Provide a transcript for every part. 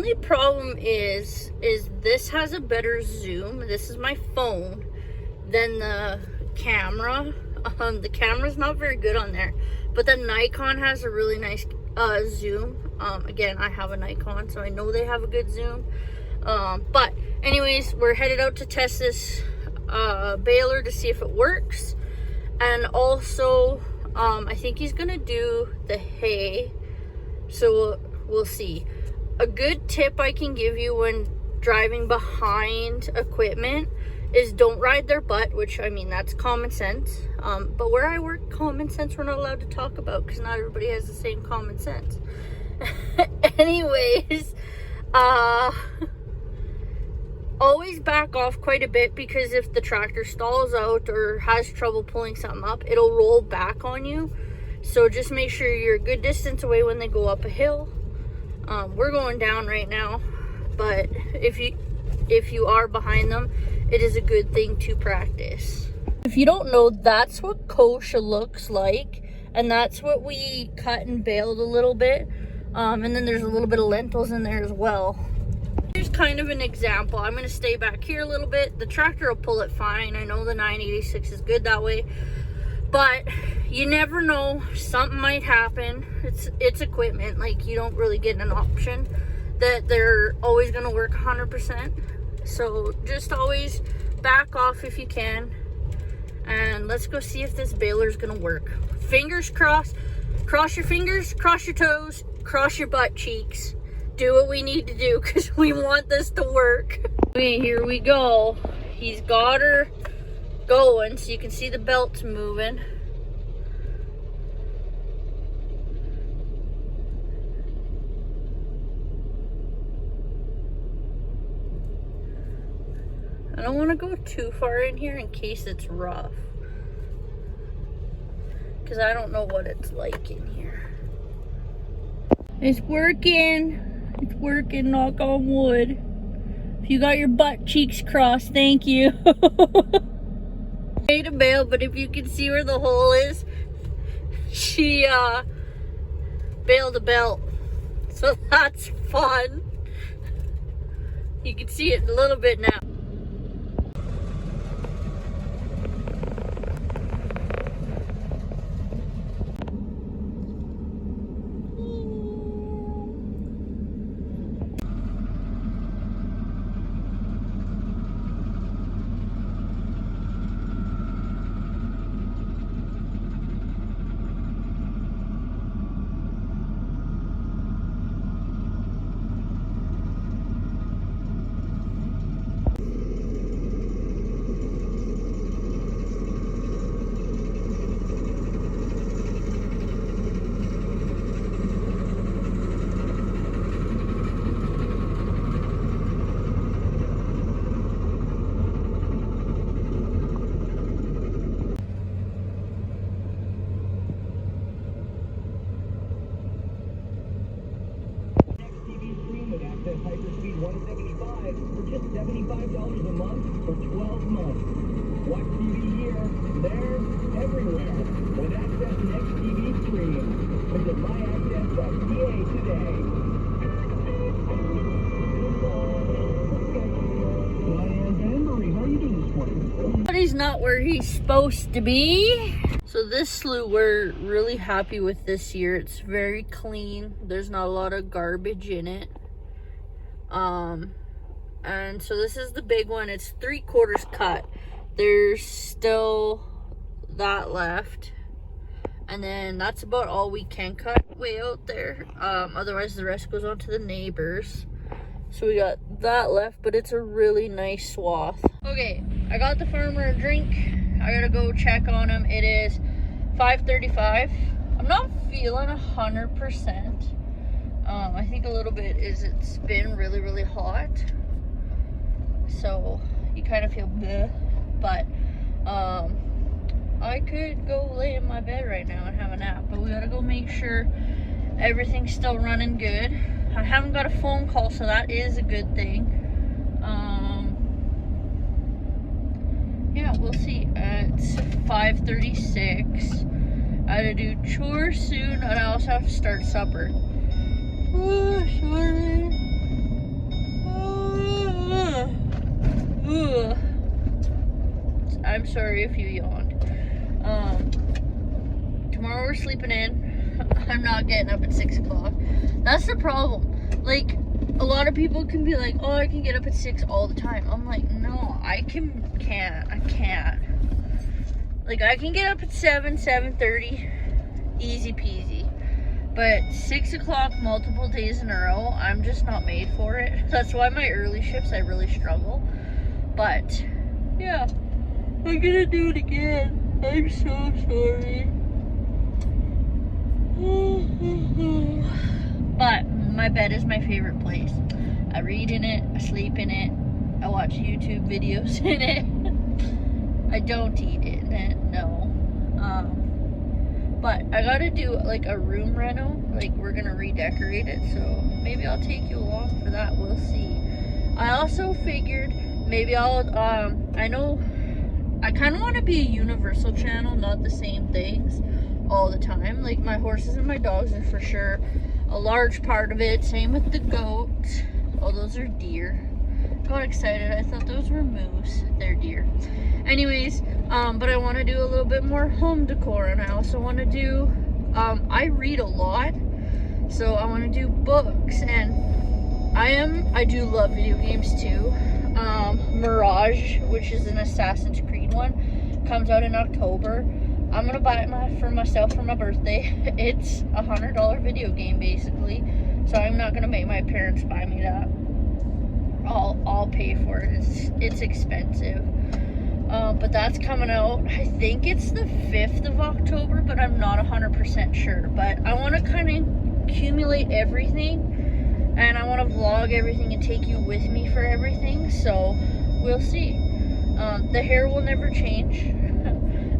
only problem is this has a better zoom. This is my phone than the camera. The camera's not very good on there, but the Nikon has a really nice zoom. Again, I have a Nikon, so I know they have a good zoom. But anyways, we're headed out to test this baler to see if it works. And also, I think he's gonna do the hay, so we'll see. A good tip I can give you when driving behind equipment is don't ride their butt, which, I mean, that's common sense. But where I work, common sense we're not allowed to talk about because not everybody has the same common sense. Anyways, always back off quite a bit, because if the tractor stalls out or has trouble pulling something up, it'll roll back on you. So just make sure you're a good distance away when they go up a hill. We're going down right now, but if you are behind them, it is a good thing to practice. If you don't know, that's what kochia looks like, and that's what we cut and baled a little bit. And then there's a little bit of lentils in there as well. Here's kind of an example. I'm going to stay back here a little bit. The tractor will pull it fine. I know the 986 is good that way, but you never know. Something might happen. It's equipment. Like, you don't really get an option that they're always going to work 100%. So just always back off if you can. And let's go see if this baler is going to work. Fingers crossed. Cross your fingers, cross your toes, cross your butt cheeks. Do what we need to do because we want this to work. Okay, here we go. He's got her going, so you can see the belts moving. I don't want to go too far in here in case it's rough, because I don't know what it's like in here. It's working. It's working, knock on wood. If you got your butt cheeks crossed, thank you. Made a bale, but if you can see where the hole is, she baled a belt. So that's fun. You can see it a little bit now. Hyperspeed 175 for just $75 a month for 12 months. Watch TV here, there, everywhere with Access Next TV Stream. Visit myaccess.ca today. How are you doing this morning? But he's not where he's supposed to be. So this slough, we're really happy with this year. It's very clean. There's not a lot of garbage in it. And so this is the big one. It's 3/4 cut. There's still that left, and then that's about all we can cut way out there. Otherwise the rest goes on to the neighbors. So we got that left, but it's a really nice swath. Okay, I got the farmer a drink. I gotta go check on him. It is 5:35. I'm not feeling 100%. I think a little bit is it's been really, really hot. So you kind of feel bleh. But I could go lay in my bed right now and have a nap. But we gotta go make sure everything's still running good. I haven't got a phone call, so that is a good thing. Yeah, we'll see. It's 5:36. I gotta do chores soon, and I also have to start supper. Oh, sorry. Ugh. I'm sorry if you yawned. Tomorrow we're sleeping in. I'm not getting up at 6 o'clock. That's the problem. Like, a lot of people can be like, oh, I can get up at 6 all the time. I'm like, no, I can't. Like, I can get up at 7:30, easy peasy. But 6 o'clock multiple days in a row, I'm just not made for it. That's why my early shifts, I really struggle. But, yeah, I'm gonna do it again. I'm so sorry. But my bed is my favorite place. I read in it, I sleep in it, I watch YouTube videos in it. I don't eat in it, no. But I gotta do like a room reno. Like, we're gonna redecorate it, so maybe I'll take you along for that. We'll see. I also figured maybe I'll, I know I kind of want to be a universal channel, not the same things all the time. Like, my horses and my dogs are for sure a large part of it. Same with the goats. Oh, those are deer. Got excited. I thought those were moose. They're deer. Anyways, but I want to do a little bit more home decor, and I also want to do, I read a lot, so I want to do books, and I do love video games too. Mirage, which is an Assassin's Creed one, comes out in October. I'm gonna buy it for myself for my birthday. It's a $100 video game basically, so I'm not gonna make my parents buy me that. I'll pay for it. It's expensive. But that's coming out, I think it's the 5th of October, but I'm not 100% sure. But I want to kind of accumulate everything, and I want to vlog everything and take you with me for everything, so we'll see. The hair will never change.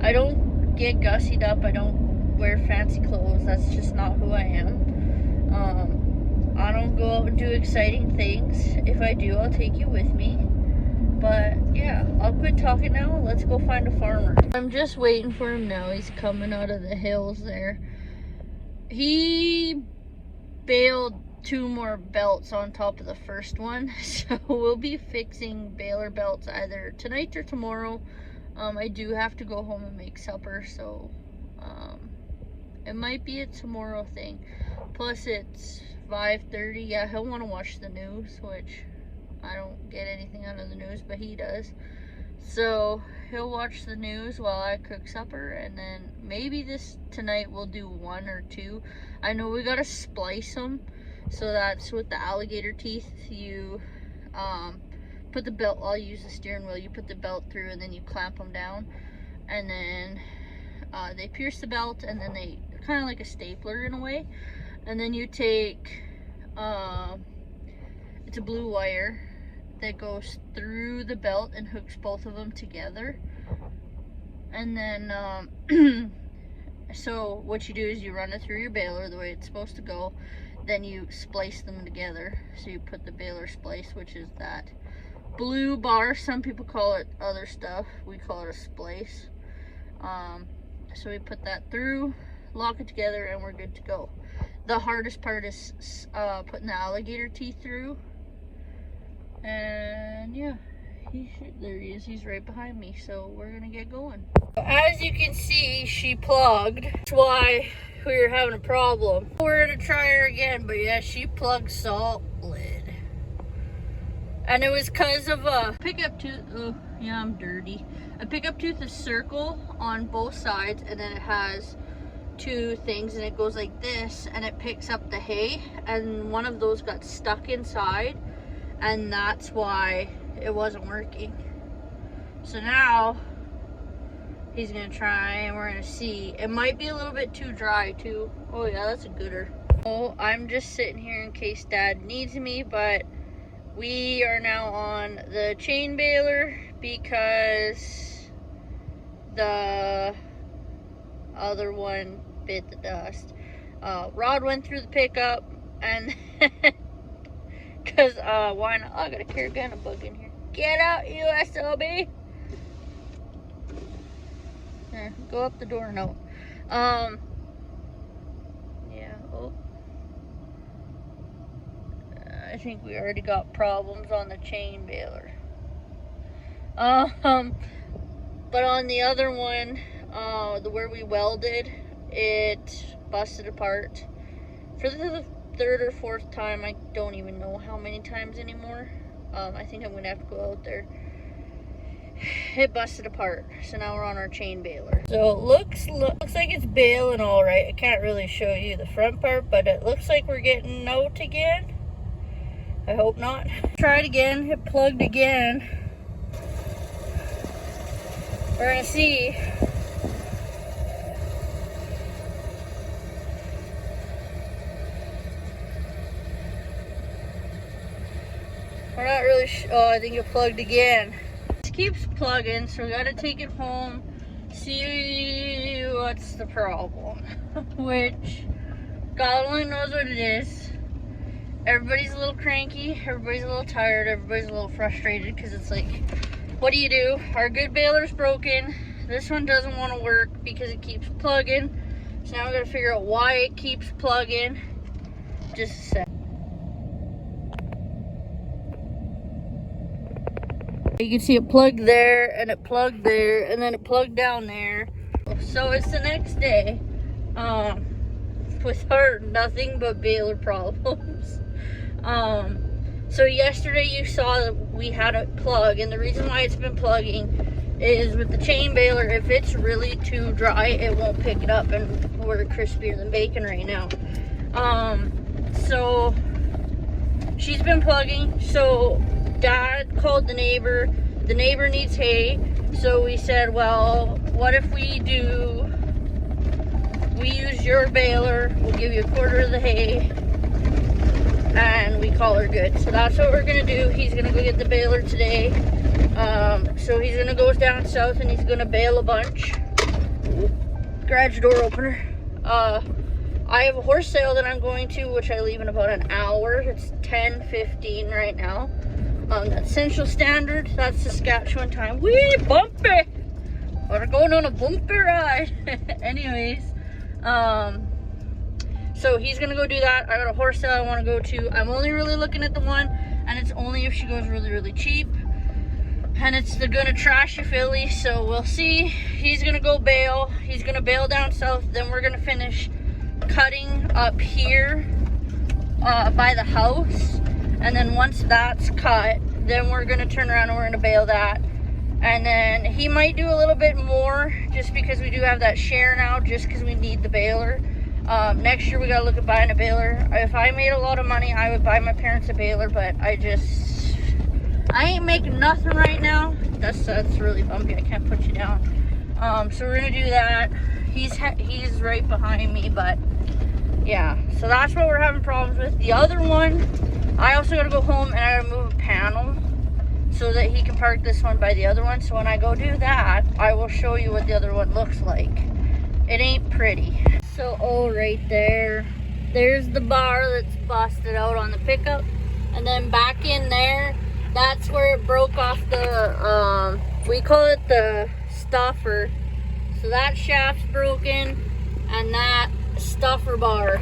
I don't get gussied up, I don't wear fancy clothes, that's just not who I am. I don't go out and do exciting things. If I do, I'll take you with me. But yeah, I'll quit talking now. Let's go find a farmer. I'm just waiting for him now. He's coming out of the hills there. He baled 2 more belts on top of the first one. So we'll be fixing Baler belts either tonight or tomorrow. I do have to go home and make supper, so it might be a tomorrow thing. Plus it's 5:30. Yeah, he'll want to watch the news, which I don't get anything out of the news, but he does. So he'll watch the news while I cook supper, and then maybe tonight we'll do 1 or 2. I know we gotta splice them, so that's with the alligator teeth. You put the belt, I'll use the steering wheel, you put the belt through and then you clamp them down, and then they pierce the belt, and then they kind of like a stapler in a way, and then you take it's a blue wire that goes through the belt and hooks both of them together. And then so what you do is you run it through your baler the way it's supposed to go, then you splice them together. So you put the baler splice, which is that blue bar. Some people call it other stuff, we call it a splice. So we put that through, lock it together, and we're good to go. The hardest part is putting the alligator teeth through. And yeah, there he is. He's right behind me, so we're gonna get going. As you can see, she plugged. That's why we were having a problem. We're gonna try her again, but yeah, she plugged solid. And it was because of a pickup tooth. Oh, yeah, I'm dirty. A pickup tooth is circle on both sides, and then it has 2 things, and it goes like this, and it picks up the hay, and one of those got stuck inside, and that's why it wasn't working. So now he's gonna try, and we're gonna see. It might be a little bit too dry too. Oh yeah, that's a gooder. Oh, I'm just sitting here in case Dad needs me, but we are now on the chain baler because the other one bit the dust. Rod went through the pickup, and because why not? Oh, I got a Caragana bug in here. Get out, you SOB. There, go up the door. No. Yeah. Oh. I think we already got problems on the chain baler. But on the other one, where we welded, it busted apart for the third or fourth time. I don't even know how many times anymore. I think I'm gonna have to go out there. It busted apart, so now we're on our chain baler. So it looks like it's baling all right. I can't really show you the front part, but it looks like we're getting out again. I hope not. Try it again. It plugged again. We're gonna see. We're not really sure. Oh, I think it plugged again. It keeps plugging, so we gotta take it home, see what's the problem. Which, God only knows what it is. Everybody's a little cranky, everybody's a little tired, everybody's a little frustrated, because it's like, what do you do? Our good baler's broken. This one doesn't want to work because it keeps plugging. So now we gotta figure out why it keeps plugging. Just a sec. You can see it plugged there, and it plugged there, and then it plugged down there. So it's the next day, with our nothing but baler problems. So yesterday you saw that we had a plug, and the reason why it's been plugging is with the chain baler, if it's really too dry, it won't pick it up, and we're crispier than bacon right now. So she's been plugging, so Dad called the neighbor needs hay, so we said, well, what if we use your baler, we'll give you a quarter of the hay, and we call her good. So that's what we're gonna do. He's gonna go get the baler today. So he's gonna go down south and he's gonna bale a bunch. Garage door opener. I have a horse sale that I'm going to, which I leave in about an hour. It's 10:15 right now. That's Central Standard. That's Saskatchewan time. Wee, bumpy! We're going on a bumpy ride. Anyways, so he's gonna go do that. I got a horse sale I want to go to. I'm only really looking at the one, and it's only if she goes really, really cheap. And it's the gonna trashy filly, so we'll see. He's gonna go bale. He's gonna bale down south. Then we're gonna finish cutting up here by the house. And then once that's cut, then we're gonna turn around and we're gonna bale that. And then he might do a little bit more just because we do have that share now, just because we need the baler. Next year we gotta look at buying a baler. If I made a lot of money, I would buy my parents a baler, but I ain't making nothing right now. That's really bumpy. I can't put you down. So we're gonna do that. He's right behind me, but yeah. So that's what we're having problems with. The other one, I also gotta go home and I gotta move a panel so that he can park this one by the other one. So when I go do that, I will show you what the other one looks like. It ain't pretty. So, right there's the bar that's busted out on the pickup. And then back in there, that's where it broke off the, we call it the stuffer. So that shaft's broken, and that stuffer bar